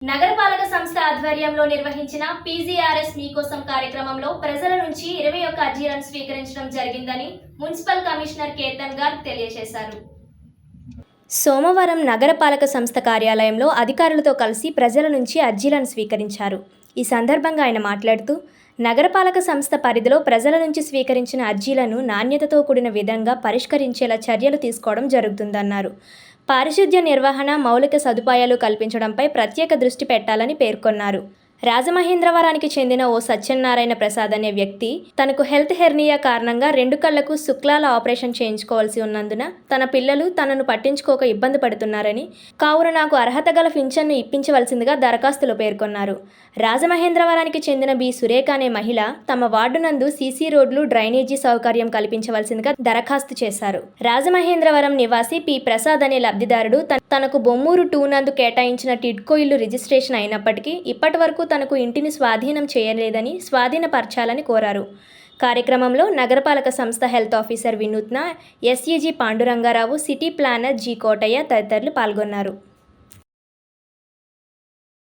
నగరపాలక సంస్థ ఆధ్వర్యంలో నిర్వహించిన పీజీఆర్ఎస్ మీకోసం కార్యక్రమంలో ప్రజల నుంచి 21 అర్జీలను స్వీకరించడం జరిగిందని మున్సిపల్ కమిషనర్ కేతన్ గార్గ్ తెలియజేశారు. సోమవారం నగరపాలక సంస్థ కార్యాలయంలో అధికారులతో కలిసి ప్రజల నుంచి అర్జీలను స్వీకరించారు. ఈ సందర్భంగా ఆయన మాట్లాడుతూ, నగరపాలక సంస్థ పరిధిలో ప్రజల నుంచి స్వీకరించిన అర్జీలను నాణ్యతతో కూడిన విధంగా పరిష్కరించేలా చర్యలు తీసుకోవడం జరుగుతుందన్నారు. పారిశుద్ధ్య నిర్వహణ, మౌలిక సదుపాయాలు కల్పించడంపై ప్రత్యేక దృష్టి పెట్టాలని పేర్కొన్నారు. రాజమహేంద్రవరానికి చెందిన ఓ సత్యనారాయణ ప్రసాద్ అనే వ్యక్తి తనకు హెల్త్ హెర్నియా కారణంగా 2 కళ్లకు శుక్లాల ఆపరేషన్ చేయించుకోవాల్సి ఉన్నందున తన పిల్లలు తనను పట్టించుకోక ఇబ్బంది పడుతున్నారని, కావున నాకు అర్హత గల పింఛన్ను ఇప్పించవలసిందిగా దరఖాస్తులో పేర్కొన్నారు. రాజమహేంద్రవరానికి చెందిన బి సురేఖ అనే మహిళ తమ వార్డు నందు సీసీ రోడ్లు, డ్రైనేజీ సౌకర్యం కల్పించవలసిందిగా దరఖాస్తు చేశారు. రాజమహేంద్రవరం నివాసి పి ప్రసాద్ అనే లబ్ధిదారుడు తనకు బొమ్మూరు 2 నందు కేటాయించిన టిడ్కో ఇల్లు రిజిస్ట్రేషన్ అయినప్పటికీ ఇప్పటి వరకు తనకు ఇంటిని స్వాధీనం చేయలేదని స్వాధీనపరచాలని కోరారు. కార్యక్రమంలో నగరపాలక సంస్థ health officer Vinutna, SEG Pandurangarao, city planner G Kotaiah తదితరులు పాల్గొన్నారు.